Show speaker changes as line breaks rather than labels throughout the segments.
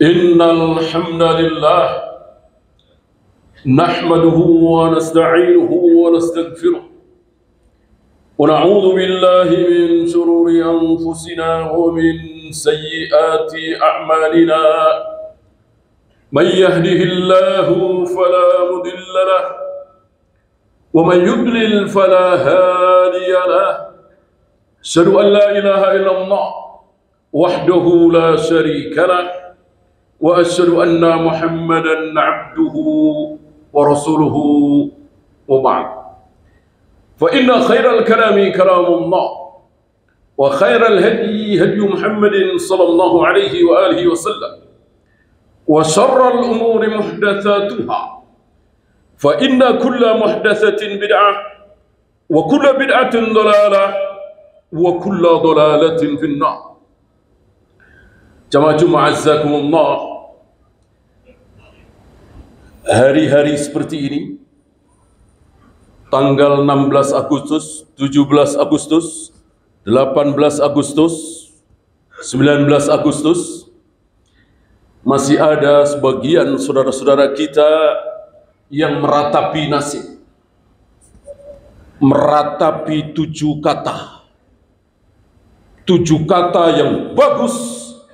Innal hamdalillah nahmaduhu wa nasta'inuhu wa nastaghfiruh wa na'udzu billahi min shururi anfusina wa min sayyiati a'malina. Man yahdihillahu fala mudilla lahu wa man yudlil fala hadiya lahu. Asyhadu an la ilaha illallah wahdahu la syarika lahu wa asyhadu anna Muhammadan abduhu wa rasuluhu wa ba'd. Fa inna khairal kalami kalamullah wa khairal hadi hadi Muhammadin sallallahu alaihi wa alihi wa sallam wa syarral umuri muhdatsatuha fa inna kulla muhdatsatin bid'ah wa kulla bid'atin dhalalah wa kulla dhalalatin finnar. Jamaah Jumat azzakumullah. Hari-hari seperti ini, tanggal 16 Agustus, 17 Agustus, 18 Agustus, 19 Agustus, masih ada sebagian saudara-saudara kita yang meratapi nasib, meratapi 7 kata. 7 kata yang bagus,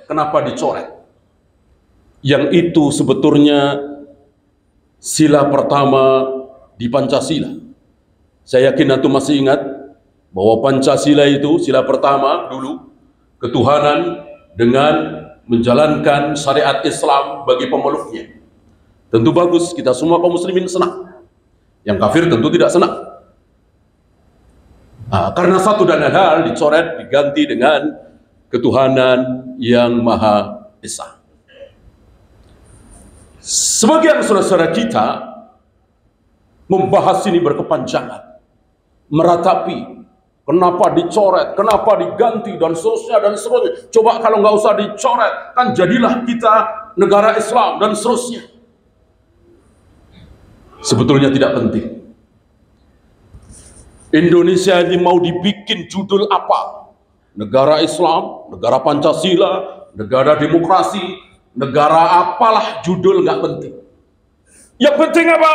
kenapa dicoret? Yang itu sebetulnya sila pertama di Pancasila. Saya yakin antum masih ingat bahwa Pancasila itu sila pertama dulu, ketuhanan dengan menjalankan syariat Islam bagi pemeluknya. Tentu bagus, kita semua kaum muslimin senang. Yang kafir tentu tidak senang. Karena satu dan lain hal dicoret, diganti dengan ketuhanan yang Maha Esa. Sebagian saudara-saudara kita membahas ini berkepanjangan, meratapi kenapa dicoret, kenapa diganti, dan seterusnya dan seterusnya. Coba kalau nggak usah dicoret, kan jadilah kita negara Islam dan seterusnya. Sebetulnya tidak penting. Indonesia ini mau dibikin judul apa? Negara Islam, negara Pancasila, negara demokrasi, negara apalah judul, nggak penting. Yang penting apa?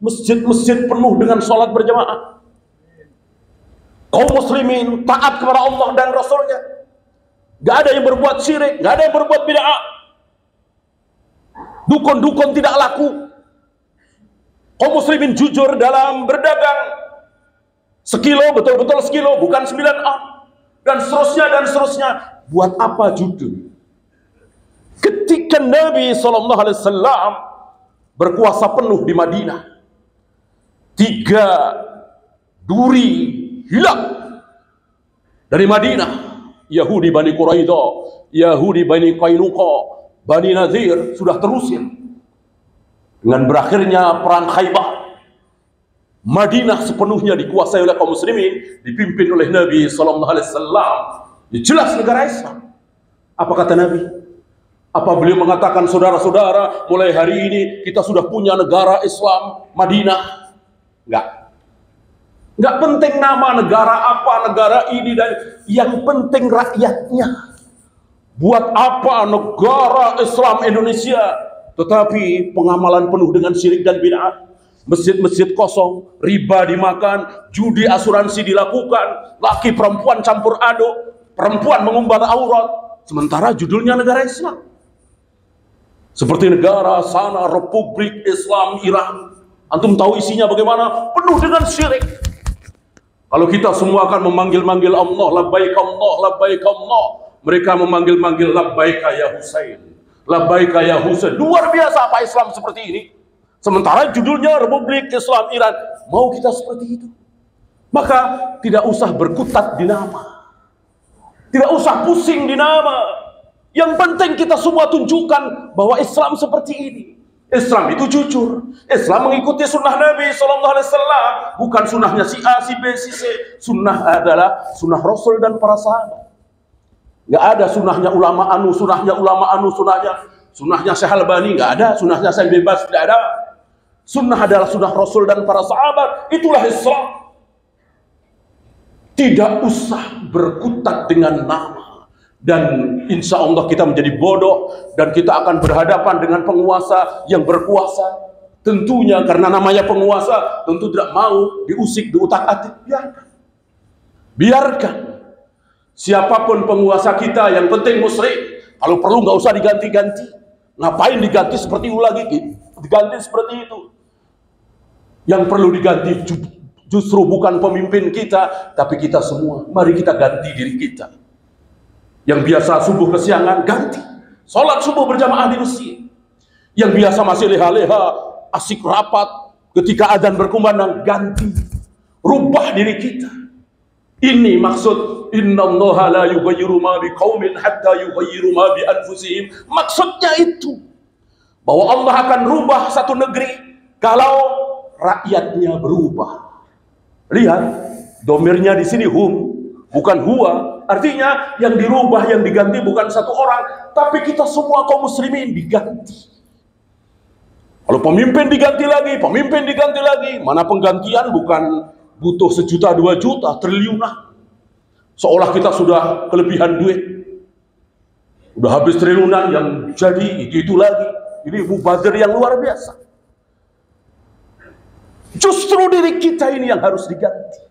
Masjid-masjid penuh dengan sholat berjamaah. Kaum muslimin taat kepada Allah dan Rasulnya. Nggak ada yang berbuat syirik, nggak ada yang berbuat bid'ah. Dukun-dukun tidak laku. Kaum muslimin jujur dalam berdagang. Sekilo, betul-betul sekilo, bukan 9 dan seterusnya dan seterusnya. Buat apa judul? Ketika Nabi SAW berkuasa penuh di Madinah, 3 duri hilang dari Madinah. Yahudi Bani Quraidah, Yahudi Bani Qainuqa, Bani Nadir sudah terusir. Dengan berakhirnya perang Khaybar, Madinah sepenuhnya dikuasai oleh kaum muslimin, dipimpin oleh Nabi SAW. Jelas negara Islam. Apa kata Nabi? Apa beliau mengatakan, saudara-saudara, mulai hari ini kita sudah punya negara Islam Madinah? Enggak penting nama negara apa, negara ini, dan yang penting rakyatnya. Buat apa negara Islam Indonesia tetapi pengamalan penuh dengan syirik dan bid'ah? Masjid-masjid kosong, riba dimakan, judi asuransi dilakukan, laki perempuan campur aduk, perempuan mengumbar aurat, sementara judulnya negara Islam. Seperti negara sana, Republik Islam Iran. Antum tahu isinya bagaimana? Penuh dengan syirik. Kalau kita semua akan memanggil-manggil Allah, labbaik Allah, labbaik Allah. Mereka memanggil-manggil labbaik ya Husain, labbaik ya Husain. Luar biasa apa Islam seperti ini. Sementara judulnya Republik Islam Iran. Mau kita seperti itu? Maka tidak usah berkutat di nama. Tidak usah pusing di nama. Yang penting kita semua tunjukkan bahwa Islam seperti ini. Islam itu jujur. Islam mengikuti sunnah Nabi SAW. Bukan sunnahnya si A, si B, si C. Sunnah adalah sunnah Rasul dan para sahabat. Nggak ada sunnahnya ulama anu, sunnahnya ulama anu, sunnahnya Syekh Albani. Nggak ada. Sunnahnya Syekh Bebas. Tidak ada. Sunnah adalah sunnah Rasul dan para sahabat. Itulah Islam. Tidak usah berkutat dengan nama. Dan insya Allah kita menjadi bodoh dan kita akan berhadapan dengan penguasa yang berkuasa. Tentunya karena namanya penguasa, tentu tidak mau diusik, diutak-atik. Biarkan. Siapapun penguasa kita, yang penting musyrik. Kalau perlu nggak usah diganti-ganti. Ngapain diganti seperti itu lagi? Diganti seperti itu. Yang perlu diganti justru bukan pemimpin kita, tapi kita semua. Mari kita ganti diri kita. Yang biasa subuh kesiangan, ganti. Sholat subuh berjamaah di masjid. Yang biasa masih leha-leha, asik rapat, ketika adzan berkumandang, ganti. Rubah diri kita. Ini maksud innallaha la yughayyiru ma biqaumin hatta yughayyiru ma bi anfusihim. Maksudnya itu bahwa Allah akan rubah satu negeri kalau rakyatnya berubah. Lihat, domirnya di sini hum, bukan huwa. Artinya yang dirubah, yang diganti bukan satu orang, tapi kita semua kaum muslimin diganti. Kalau pemimpin diganti lagi, mana penggantian bukan butuh 1 juta, 2 juta, triliunan. Seolah kita sudah kelebihan duit. Udah habis triliunan yang jadi itu lagi. Ini mubazir yang luar biasa. Justru diri kita ini yang harus diganti.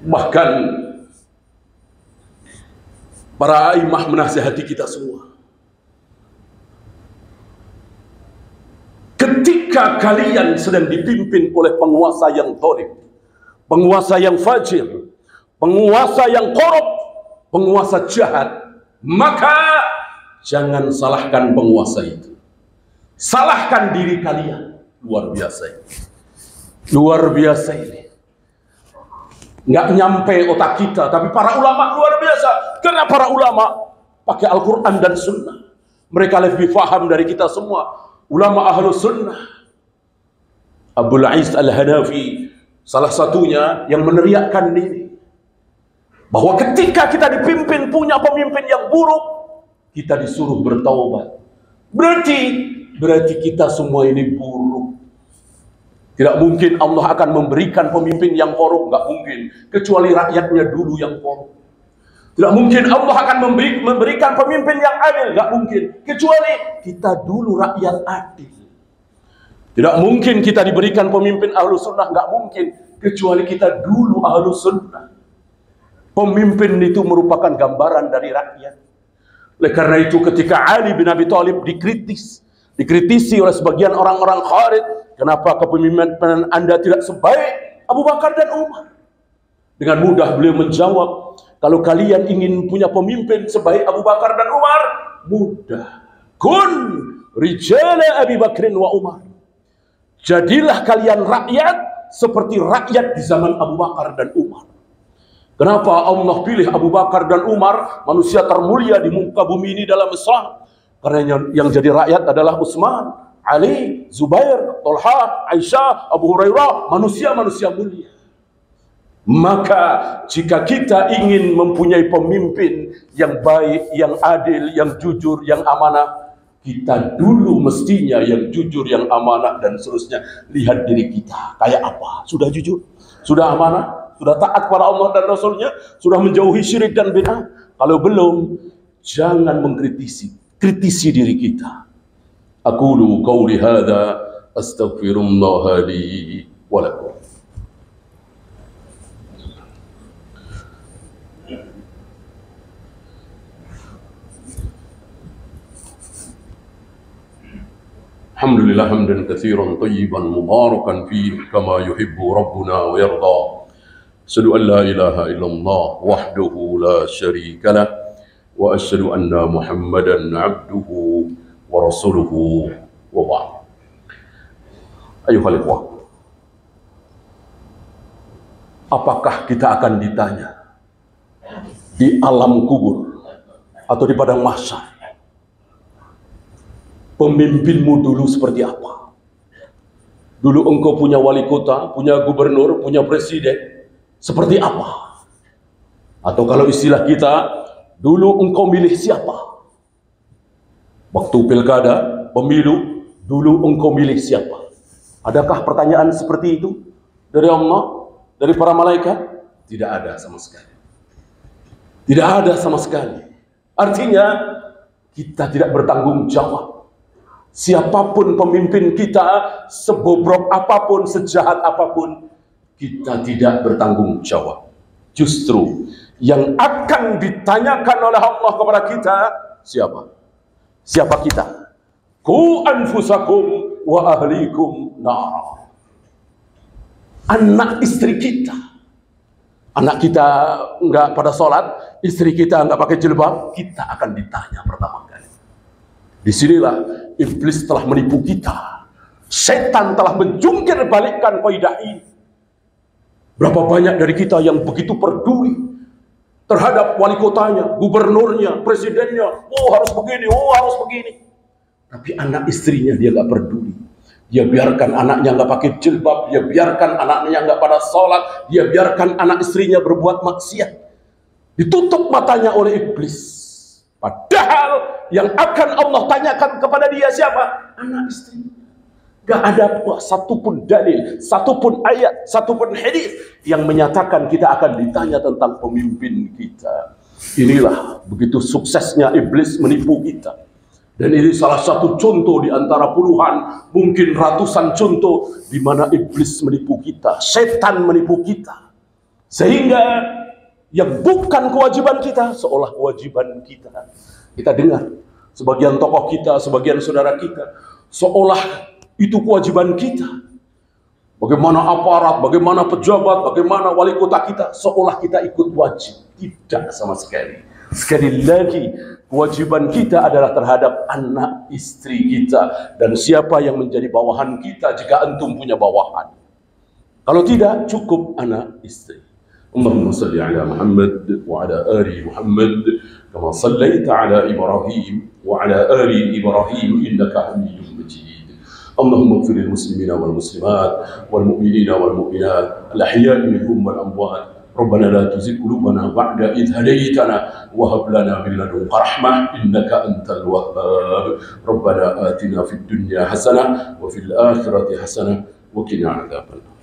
Bahkan para imam menasihati kita semua. Ketika kalian sedang dipimpin oleh penguasa yang zalim, penguasa yang fajir, penguasa yang korup, penguasa jahat, maka jangan salahkan penguasa itu. Salahkan diri kalian. Luar biasa ini. Luar biasa ini. Nggak nyampe otak kita, tapi para ulama luar biasa. Karena para ulama pakai Al-Quran dan Sunnah. Mereka lebih paham dari kita semua. Ulama Ahlus Sunnah. Abdul Aziz Al-Hanafi salah satunya yang meneriakkan diri bahwa ketika kita dipimpin punya pemimpin yang buruk, kita disuruh bertaubat. Berarti kita semua ini buruk. Tidak mungkin Allah akan memberikan pemimpin yang korup, nggak mungkin. Kecuali rakyatnya dulu yang korup. Tidak mungkin Allah akan memberikan pemimpin yang adil, nggak mungkin. Kecuali kita dulu rakyat adil. Tidak mungkin kita diberikan pemimpin Ahlus Sunnah, nggak mungkin. Kecuali kita dulu Ahlus Sunnah. Pemimpin itu merupakan gambaran dari rakyat. Oleh karena itu ketika Ali bin Abi Thalib dikritisi oleh sebagian orang-orang Khawarij, kenapa kepemimpinan Anda tidak sebaik Abu Bakar dan Umar? Dengan mudah beliau menjawab, kalau kalian ingin punya pemimpin sebaik Abu Bakar dan Umar, mudah. Kun rijala Abi Bakrin wa Umar. Jadilah kalian rakyat seperti rakyat di zaman Abu Bakar dan Umar. Kenapa Allah pilih Abu Bakar dan Umar, manusia termulia di muka bumi ini dalam Islam? Karena yang jadi rakyat adalah Utsman, Ali, Zubair, Tolha, Aisyah, Abu Hurairah, manusia-manusia mulia. Maka jika kita ingin mempunyai pemimpin yang baik, yang adil, yang jujur, yang amanah, kita dulu mestinya yang jujur, yang amanah dan seterusnya. Lihat diri kita kayak apa? Sudah jujur? Sudah amanah? Sudah taat kepada Allah dan Rasulnya? Sudah menjauhi syirik dan bid'ah? Kalau belum, jangan kritisi diri kita. Aqulu qawli hadza astaghfirullah li wa lakum. Alhamdulillah hamdan katsiran thayyiban mubarakan fihi kama yuhibbu rabbuna wa yarda. Asyhadu an la ilaha illallah wahdahu la syarika lah wa asyhadu anna Muhammadan abduhu wa rasuluhu wa ba'd. Ayuhal ikhwah, apakah kita akan ditanya di alam kubur atau di padang mahsyar, pemimpinmu dulu seperti apa? Dulu engkau punya wali kota, punya gubernur, punya presiden, seperti apa? Atau kalau istilah kita, dulu engkau milih siapa? Waktu pilkada, pemilu, dulu engkau milih siapa? Adakah pertanyaan seperti itu dari Allah, dari para malaikat? Tidak ada sama sekali. Tidak ada sama sekali. Artinya kita tidak bertanggung jawab. Siapapun pemimpin kita, sebobrok apapun, sejahat apapun, kita tidak bertanggung jawab. Justru yang akan ditanyakan oleh Allah kepada kita, siapa? Siapa kita? Qu anfusakum wa ahlikum nar. Anak istri kita. Anak kita enggak pada sholat, istri kita enggak pakai jilbab, kita akan ditanya pertama kali. Disinilah iblis telah menipu kita. Setan telah menjungkir balikkan kaidah ini. Berapa banyak dari kita yang begitu peduli terhadap wali kotanya, gubernurnya, presidennya, oh harus begini, oh harus begini. Tapi anak istrinya dia nggak peduli. Dia biarkan anaknya nggak pakai jilbab, dia biarkan anaknya nggak pada sholat, dia biarkan anak istrinya berbuat maksiat. Ditutup matanya oleh iblis. Padahal yang akan Allah tanyakan kepada dia siapa? Anak istrinya. Gak ada satupun dalil, satupun ayat, satupun hadis yang menyatakan kita akan ditanya tentang pemimpin kita. Inilah begitu suksesnya iblis menipu kita. Dan ini salah satu contoh di antara puluhan, mungkin ratusan contoh di mana iblis menipu kita, setan menipu kita. Sehingga yang bukan kewajiban kita seolah kewajiban kita. Kita dengar sebagian tokoh kita, sebagian saudara kita seolah itu kewajiban kita. Bagaimana aparat, bagaimana pejabat, bagaimana wali kota kita seolah kita ikut wajib. Tidak sama sekali. Sekali lagi, kewajiban kita adalah terhadap anak istri kita dan siapa yang menjadi bawahan kita jika antum punya bawahan. Kalau tidak, cukup anak istri. Allahumma salli ala Muhammad wa ala ali Muhammad kama sallaita ala Ibrahim wa ala ali Ibrahim innaka Hamidum Majid. اللهم اغفر للمسلمين والمسلمات والمؤمنين والمؤمنات الأحياء منهم والأموات ربنا لا تزغ قلوبنا بعد إذ هديتنا وهب لنا من لدنك رحمة إنك أنت الوهاب ربنا آتنا في الدنيا حسنة وفي الآخرة حسنة وقنا عذاب النار.